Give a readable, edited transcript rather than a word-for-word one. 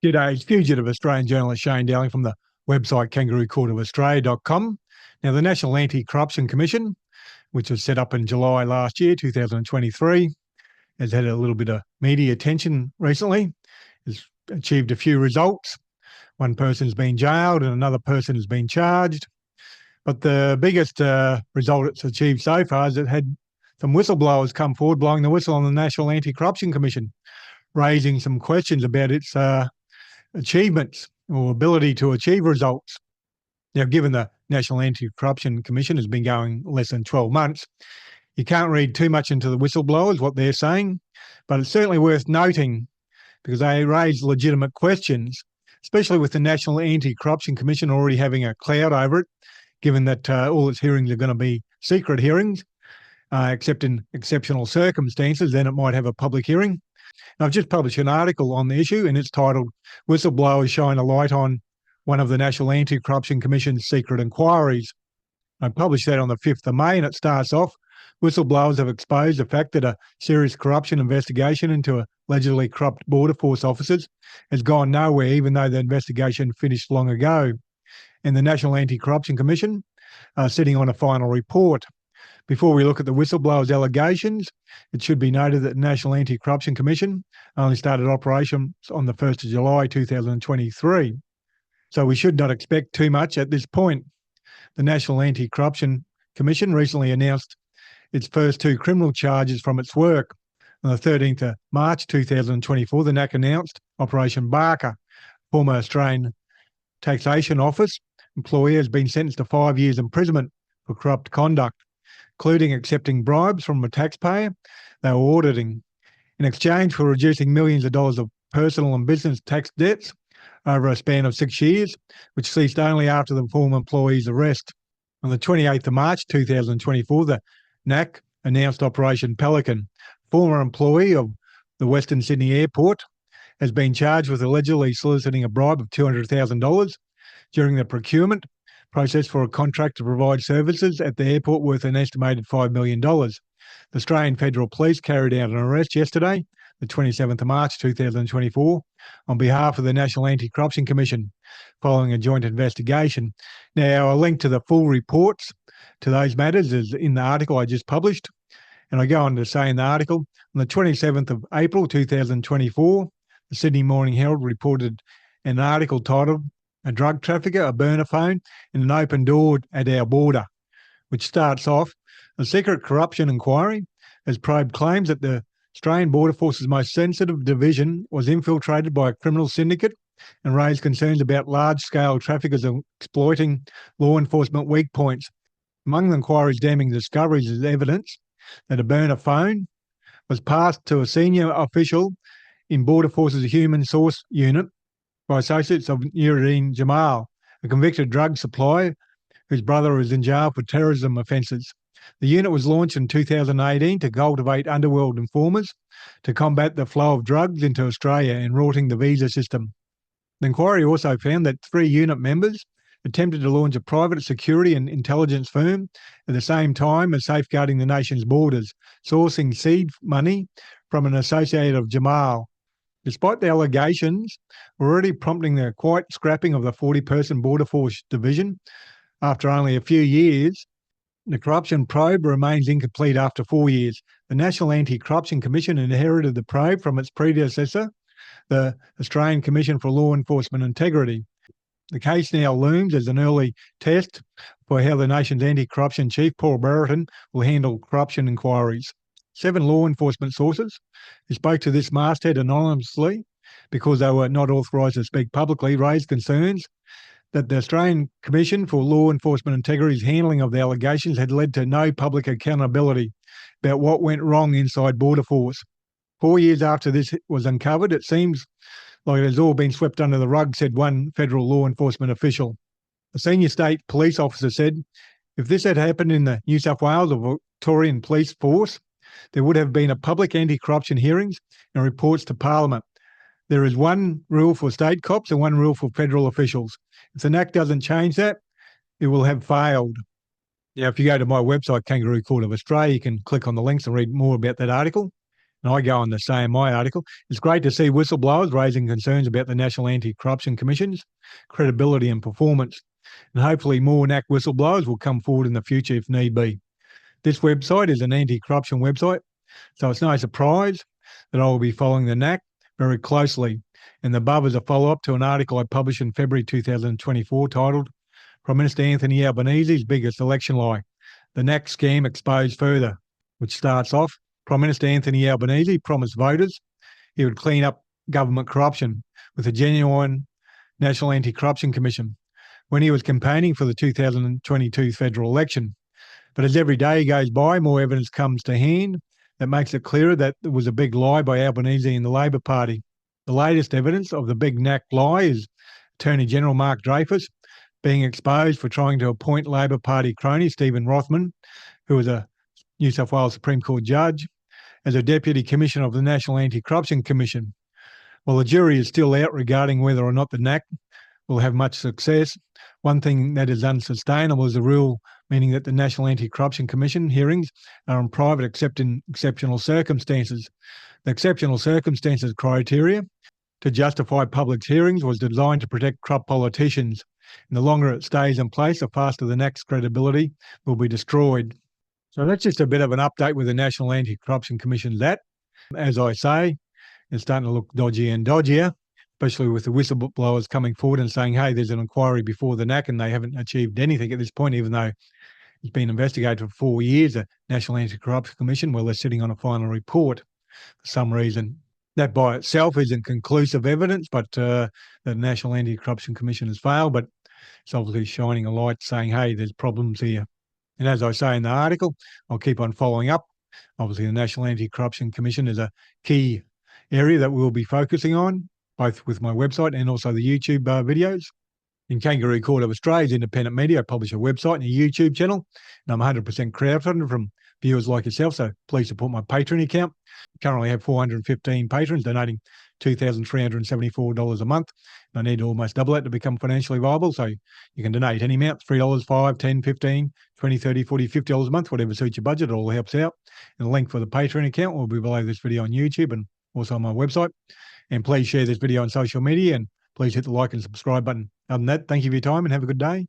G'day, it's fugitive Australian journalist Shane Dowling from the website kangaroocourtofaustralia.com. Now, the National Anti-Corruption Commission, which was set up in July last year, 2023, has had a little bit of media attention recently. Has achieved a few results. One person's been jailed and another person has been charged. But the biggest result it's achieved so far is it had some whistleblowers come forward blowing the whistle on the National Anti-Corruption Commission, raising some questions about its achievements or ability to achieve results. Now, given the National Anti-Corruption Commission has been going less than 12 months, you can't read too much into the whistleblowers, what they're saying, but it's certainly worth noting because they raise legitimate questions, especially with the National Anti-Corruption Commission already having a cloud over it, given that all its hearings are going to be secret hearings, except in exceptional circumstances, then it might have a public hearing. And I've just published an article on the issue, and it's titled "Whistleblowers Shine a Light on One of the National Anti-Corruption Commission's Secret Inquiries." I published that on the 5th of May, and it starts off, "Whistleblowers have exposed the fact that a serious corruption investigation into allegedly corrupt Border Force officers has gone nowhere, even though the investigation finished long ago. And the National Anti-Corruption Commission are sitting on a final report." Before we look at the whistleblowers' allegations, it should be noted that the National Anti-Corruption Commission only started operations on the 1st of July 2023. So we should not expect too much at this point. The National Anti-Corruption Commission recently announced its first two criminal charges from its work. On the 13th of March 2024, the NAC announced Operation Barker, former Australian Taxation Office employee, has been sentenced to 5 years imprisonment for corrupt conduct, including accepting bribes from a taxpayer they were auditing in exchange for reducing millions of dollars of personal and business tax debts over a span of 6 years, which ceased only after the former employee's arrest. On the 28th of March 2024, the NAC announced Operation Pelican. Former employee of the Western Sydney Airport has been charged with allegedly soliciting a bribe of $200,000 during the procurement process for a contract to provide services at the airport worth an estimated $5 million. The Australian Federal Police carried out an arrest yesterday, the 27th of March 2024, on behalf of the National Anti-Corruption Commission, following a joint investigation. Now, a link to the full reports to those matters is in the article I just published, and I go on to say in the article, on the 27th of April 2024, the Sydney Morning Herald reported an article titled "A Drug Trafficker, a Burner Phone, and an Open Door at Our Border," which starts off, "A secret corruption inquiry has probed claims that the Australian Border Force's most sensitive division was infiltrated by a criminal syndicate and raised concerns about large-scale traffickers exploiting law enforcement weak points. Among the inquiry's damning discoveries is evidence that a burner phone was passed to a senior official in Border Force's Human Source Unit by associates of Nuruddin Jamal, a convicted drug supplier whose brother is in jail for terrorism offences. The unit was launched in 2018 to cultivate underworld informers to combat the flow of drugs into Australia and rorting the visa system. The inquiry also found that 3 unit members attempted to launch a private security and intelligence firm at the same time as safeguarding the nation's borders, sourcing seed money from an associate of Jamal. Despite the allegations already prompting the quiet scrapping of the 40-person Border Force division after only a few years, the corruption probe remains incomplete after 4 years. The National Anti-Corruption Commission inherited the probe from its predecessor, the Australian Commission for Law Enforcement Integrity. The case now looms as an early test for how the nation's anti-corruption chief, Paul Brereton, will handle corruption inquiries. 7 law enforcement sources who spoke to this masthead anonymously because they were not authorised to speak publicly raised concerns that the Australian Commission for Law Enforcement Integrity's handling of the allegations had led to no public accountability about what went wrong inside Border Force. 4 years after this was uncovered, it seems like it has all been swept under the rug, said one federal law enforcement official. A senior state police officer said, "If this had happened in the New South Wales or Victorian Police Force, there would have been a public anti-corruption hearings and reports to Parliament. There is one rule for state cops and one rule for federal officials. If the NAC doesn't change that, it will have failed." Now, if you go to my website, Kangaroo Court of Australia, you can click on the links and read more about that article. And I go on to say in my article, it's great to see whistleblowers raising concerns about the National Anti-Corruption Commission's credibility and performance. And hopefully more NAC whistleblowers will come forward in the future if need be. This website is an anti-corruption website, so it's no surprise that I will be following the NAC very closely. And the above is a follow-up to an article I published in February 2024 titled Prime Minister Anthony Albanese's Biggest Election Lie, the NAC Scam Exposed Further, which starts off, Prime Minister Anthony Albanese promised voters he would clean up government corruption with a genuine National Anti-Corruption Commission when he was campaigning for the 2022 federal election. But as every day goes by, more evidence comes to hand that makes it clearer that there was a big lie by Albanese and the Labor Party. The latest evidence of the big NAC lie is Attorney General Mark Dreyfus being exposed for trying to appoint Labor Party crony Stephen Rothman, who was a New South Wales Supreme Court judge, as a Deputy Commissioner of the National Anti-Corruption Commission. While the jury is still out regarding whether or not the NAC will have much success, one thing that is unsustainable is the rule meaning that the National Anti-Corruption Commission hearings are in private except in exceptional circumstances. The exceptional circumstances criteria to justify public hearings was designed to protect corrupt politicians. And the longer it stays in place, the faster the NAC's credibility will be destroyed. So that's just a bit of an update with the National Anti-Corruption Commission's at. As I say, it's starting to look dodgier and dodgier, especially with the whistleblowers coming forward and saying, hey, there's an inquiry before the NAC and they haven't achieved anything at this point, even though it's been investigated for 4 years, the National Anti-Corruption Commission, well, they're sitting on a final report for some reason. That by itself isn't conclusive evidence, but the National Anti-Corruption Commission has failed, but it's obviously shining a light saying, hey, there's problems here. And as I say in the article, I'll keep on following up. Obviously, the National Anti-Corruption Commission is a key area that we'll be focusing on, both with my website and also the YouTube videos. In Kangaroo Court of Australia's independent media, I publish a website and a YouTube channel, and I'm 100% crowdfunded from viewers like yourself, so please support my Patreon account. I currently have 415 patrons donating $2,374 a month. I need to almost double that to become financially viable, so you can donate any amount, $3, $5, $10, $15, $20, $30, $40, $50 a month, whatever suits your budget. It all helps out. And the link for the Patreon account will be below this video on YouTube and also on my website. And please share this video on social media and please hit the like and subscribe button. Other than that, thank you for your time and have a good day.